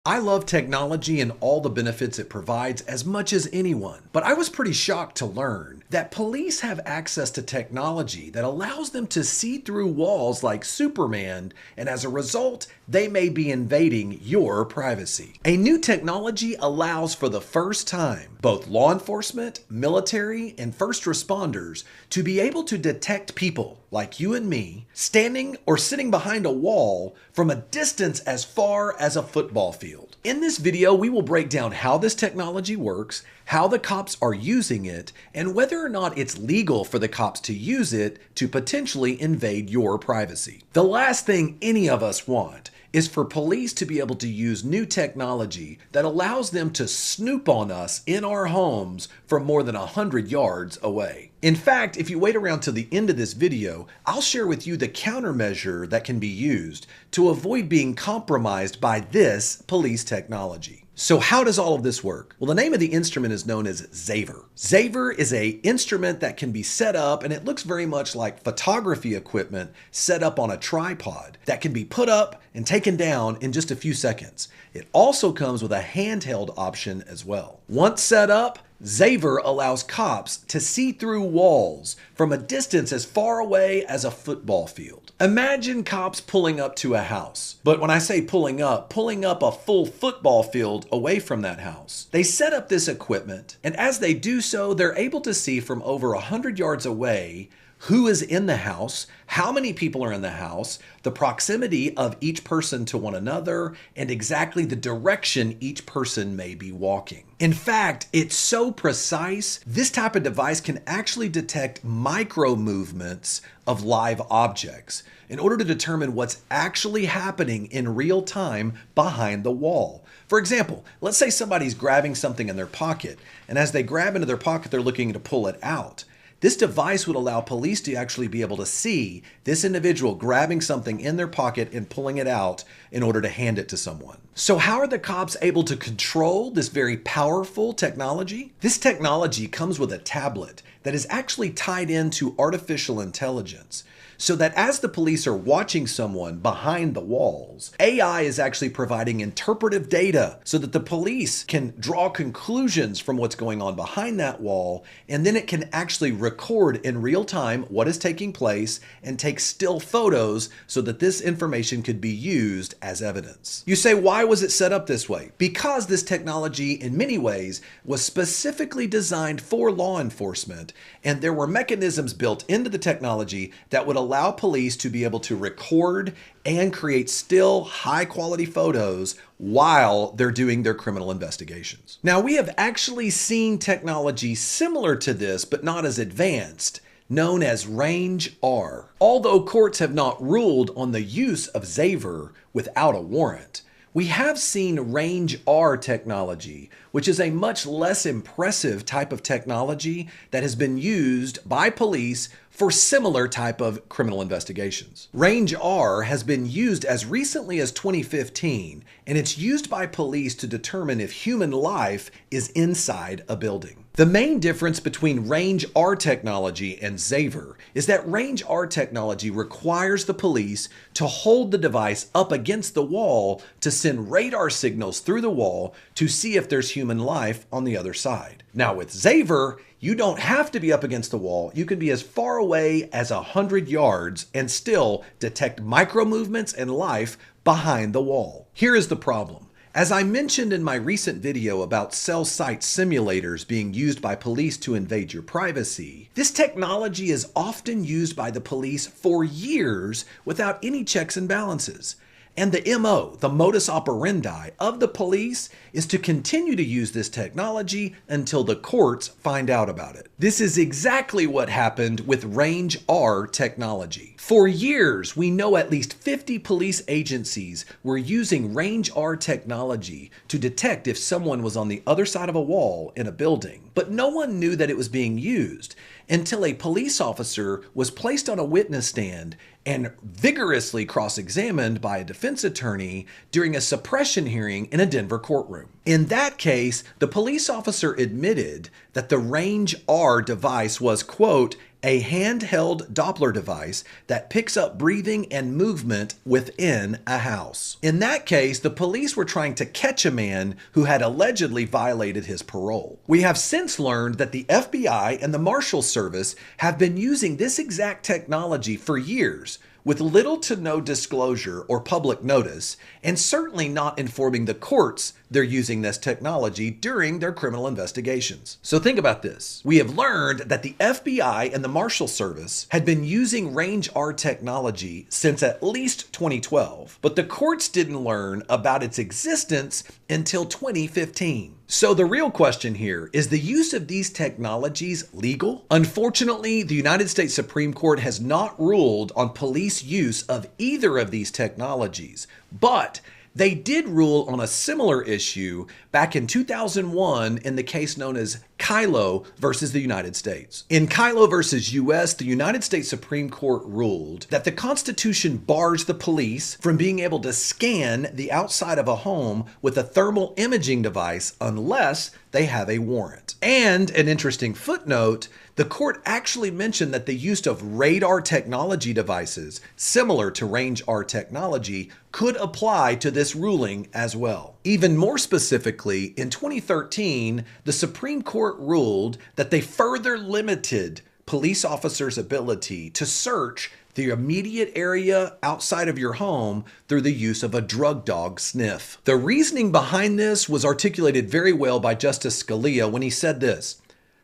I love technology and all the benefits it provides as much as anyone, but I was pretty shocked to learn that police have access to technology that allows them to see through walls like Superman, and as a result, they may be invading your privacy. A new technology allows for the first time both law enforcement, military, and first responders to be able to detect people like you and me standing or sitting behind a wall from a distance as far as a football field. In this video, we will break down how this technology works, how the cops are using it, and whether or not it's legal for the cops to use it to potentially invade your privacy. The last thing any of us want is for police to be able to use new technology that allows them to snoop on us in our homes from more than 100 yards away. In fact, if you wait around till the end of this video, I'll share with you the countermeasure that can be used to avoid being compromised by this police technology. So how does all of this work? Well, the name of the instrument is known as Zaver. Zaver is an instrument that can be set up, and it looks very much like photography equipment set up on a tripod that can be put up and taken down in just a few seconds. It also comes with a handheld option as well. Once set up, Zaver allows cops to see through walls from a distance as far away as a football field. Imagine cops pulling up to a house. But when I say pulling up a full football field away from that house. They set up this equipment, and as they do so, they're able to see from over 100 yards away who is in the house, how many people are in the house, the proximity of each person to one another, and exactly the direction each person may be walking. In fact, it's so precise, this type of device can actually detect micro movements of live objects in order to determine what's actually happening in real time behind the wall. For example, let's say somebody's grabbing something in their pocket, and as they grab into their pocket, they're looking to pull it out. This device would allow police to actually be able to see this individual grabbing something in their pocket and pulling it out in order to hand it to someone. So how are the cops able to control this very powerful technology? This technology comes with a tablet that is actually tied into artificial intelligence, so that as the police are watching someone behind the walls, AI is actually providing interpretive data so that the police can draw conclusions from what's going on behind that wall, and then it can actually record in real time what is taking place and take still photos so that this information could be used as evidence. You say, why was it set up this way? Because this technology in many ways was specifically designed for law enforcement, and there were mechanisms built into the technology that would allow police to be able to record and create still high quality photos while they're doing their criminal investigations. Now, we have actually seen technology similar to this, but not as advanced, known as Range R. Although courts have not ruled on the use of Zaver without a warrant, we have seen Range R technology, which is a much less impressive type of technology that has been used by police for similar type of criminal investigations. Range R has been used as recently as 2015, and it's used by police to determine if human life is inside a building. The main difference between Range R technology and Zaver is that Range R technology requires the police to hold the device up against the wall to send radar signals through the wall to see if there's human life on the other side. Now with Zaver, you don't have to be up against the wall. You can be as far away as 100 yards and still detect micro movements and life behind the wall. Here is the problem. As I mentioned in my recent video about cell site simulators being used by police to invade your privacy, this technology is often used by the police for years without any checks and balances. And the MO, the modus operandi of the police, is to continue to use this technology until the courts find out about it. This is exactly what happened with Range R technology. For years, we know at least 50 police agencies were using Range R technology to detect if someone was on the other side of a wall in a building. But no one knew that it was being used until a police officer was placed on a witness stand and vigorously cross-examined by a defense attorney during a suppression hearing in a Denver courtroom. In that case, the police officer admitted that the Range R device was, quote, a handheld Doppler device that picks up breathing and movement within a house. In that case, the police were trying to catch a man who had allegedly violated his parole. We have since learned that the FBI and the Marshal Service have been using this exact technology for years, with little to no disclosure or public notice, and certainly not informing the courts they're using this technology during their criminal investigations. So think about this. We have learned that the FBI and the Marshal Service had been using Range R technology since at least 2012, but the courts didn't learn about its existence until 2015. So the real question here is the use of these technologies legal? Unfortunately, the United States Supreme Court has not ruled on police use of either of these technologies, but they did rule on a similar issue back in 2001 in the case known as Kylo versus the United States. In Kylo versus US, the United States Supreme Court ruled that the Constitution bars the police from being able to scan the outside of a home with a thermal imaging device unless they have a warrant. And an interesting footnote, the court actually mentioned that the use of radar technology devices, similar to Range R technology, could apply to this ruling as well. Even more specifically, in 2013, the Supreme Court ruled that they further limited police officers' ability to search the immediate area outside of your home through the use of a drug dog sniff. The reasoning behind this was articulated very well by Justice Scalia when he said this: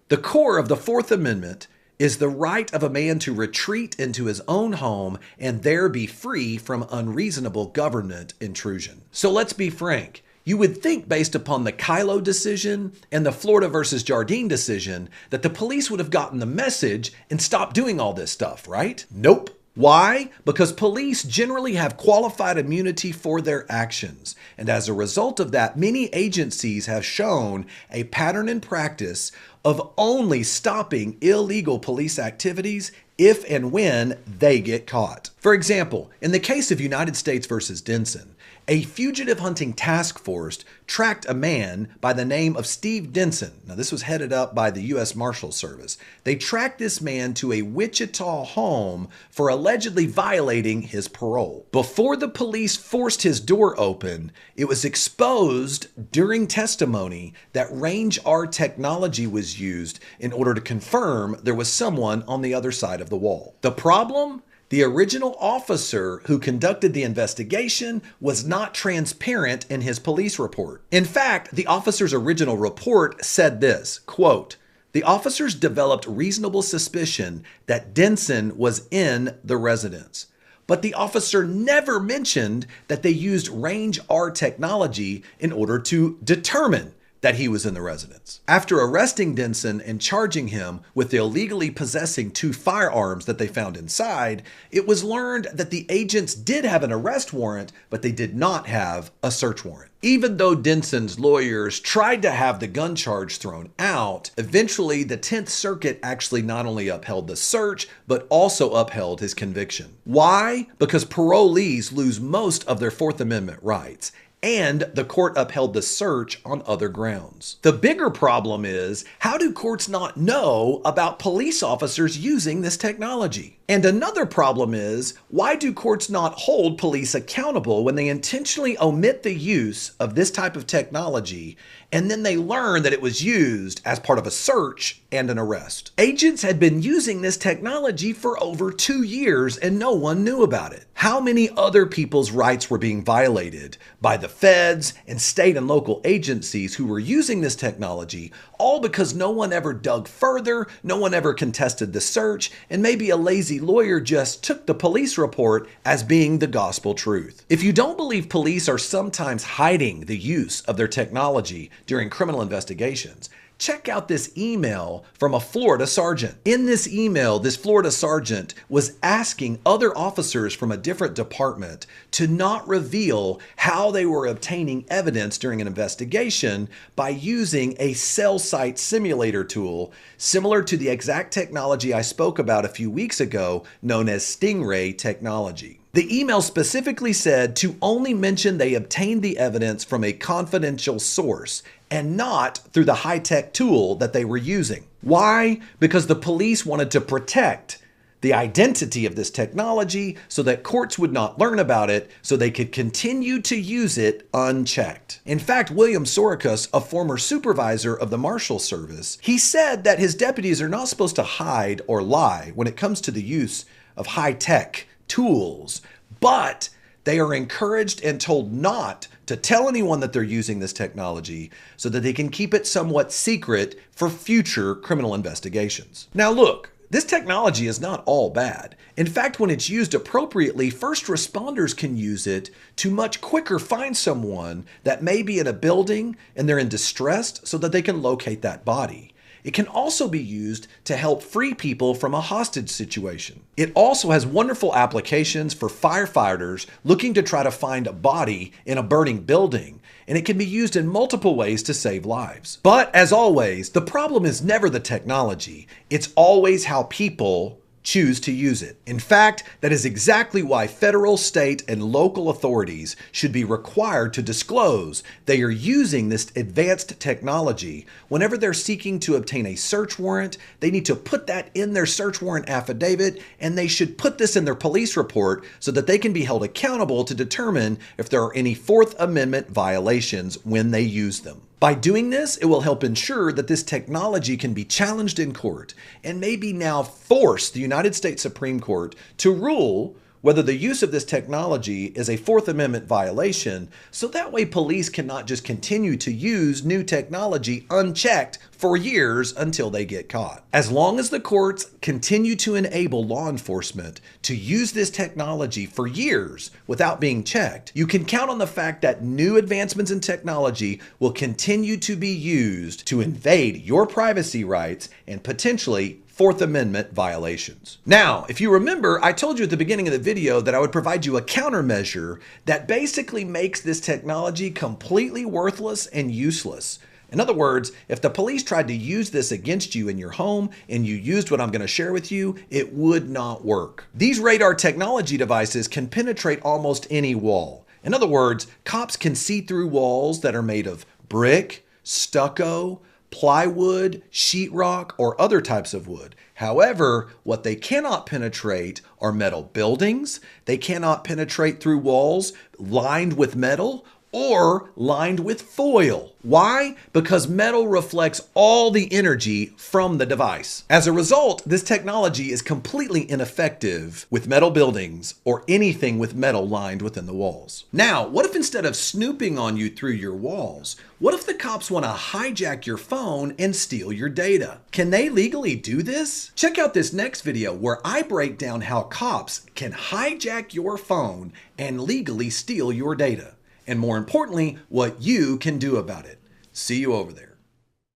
"The core of the Fourth Amendment is the right of a man to retreat into his own home and there be free from unreasonable government intrusion." So let's be frank. You would think, based upon the Kylo decision and the Florida versus Jardine decision, that the police would have gotten the message and stopped doing all this stuff, right? Nope. Why? Because police generally have qualified immunity for their actions. And as a result of that, many agencies have shown a pattern and practice of only stopping illegal police activities if and when they get caught. For example, in the case of United States versus Denson, a fugitive hunting task force tracked a man by the name of Steve Denson. Now, this was headed up by the U.S. Marshal Service. They tracked this man to a Wichita home for allegedly violating his parole. Before the police forced his door open, it was exposed during testimony that Range R technology was used in order to confirm there was someone on the other side of the wall. The problem? The original officer who conducted the investigation was not transparent in his police report. In fact, the officer's original report said this, quote, "The officers developed reasonable suspicion that Denson was in the residence. But the officer never mentioned that they used Range R technology in order to determine that he was in the residence." After arresting Denson and charging him with illegally possessing 2 firearms that they found inside, it was learned that the agents did have an arrest warrant, but they did not have a search warrant. Even though Denson's lawyers tried to have the gun charge thrown out, eventually the 10th Circuit actually not only upheld the search, but also upheld his conviction. Why? Because parolees lose most of their Fourth Amendment rights, and the court upheld the search on other grounds. The bigger problem is, how do courts not know about police officers using this technology? And another problem is, why do courts not hold police accountable when they intentionally omit the use of this type of technology and then they learn that it was used as part of a search and an arrest? Agents had been using this technology for over 2 years and no one knew about it. How many other people's rights were being violated by the feds and state and local agencies who were using this technology, all because no one ever dug further, no one ever contested the search, and maybe a lazy lawyer just took the police report as being the gospel truth. If you don't believe police are sometimes hiding the use of their technology during criminal investigations, check out this email from a Florida sergeant. In this email, this Florida sergeant was asking other officers from a different department to not reveal how they were obtaining evidence during an investigation by using a cell site simulator tool similar to the exact technology I spoke about a few weeks ago, known as Stingray technology. The email specifically said to only mention they obtained the evidence from a confidential source and not through the high-tech tool that they were using. Why? Because the police wanted to protect the identity of this technology so that courts would not learn about it so they could continue to use it unchecked. In fact, William Sorokas, a former supervisor of the Marshal Service, he said that his deputies are not supposed to hide or lie when it comes to the use of high-tech tools, but they are encouraged and told not to tell anyone that they're using this technology so that they can keep it somewhat secret for future criminal investigations. Now look, this technology is not all bad. In fact, when it's used appropriately, first responders can use it to much quicker find someone that may be in a building and they're in distress so that they can locate that body. It can also be used to help free people from a hostage situation. It also has wonderful applications for firefighters looking to try to find a body in a burning building, and it can be used in multiple ways to save lives. But as always, the problem is never the technology. It's always how people choose to use it. In fact, that is exactly why federal, state, and local authorities should be required to disclose they are using this advanced technology. Whenever they're seeking to obtain a search warrant, they need to put that in their search warrant affidavit, and they should put this in their police report so that they can be held accountable to determine if there are any Fourth Amendment violations when they use them. By doing this, it will help ensure that this technology can be challenged in court and maybe now force the United States Supreme Court to rule whether the use of this technology is a Fourth Amendment violation, so that way police cannot just continue to use new technology unchecked for years until they get caught. As long as the courts continue to enable law enforcement to use this technology for years without being checked, you can count on the fact that new advancements in technology will continue to be used to invade your privacy rights and potentially Fourth Amendment violations. Now, if you remember, I told you at the beginning of the video that I would provide you a countermeasure that basically makes this technology completely worthless and useless. In other words, if the police tried to use this against you in your home and you used what I'm going to share with you, it would not work. These radar technology devices can penetrate almost any wall. In other words, cops can see through walls that are made of brick, stucco, plywood, sheetrock, or other types of wood. However, what they cannot penetrate are metal buildings. They cannot penetrate through walls lined with metal or lined with foil. Why? Because metal reflects all the energy from the device. As a result, this technology is completely ineffective with metal buildings or anything with metal lined within the walls. Now, what if instead of snooping on you through your walls, what if the cops want to hijack your phone and steal your data? Can they legally do this? Check out this next video where I break down how cops can hijack your phone and legally steal your data. And more importantly, what you can do about it. See you over there.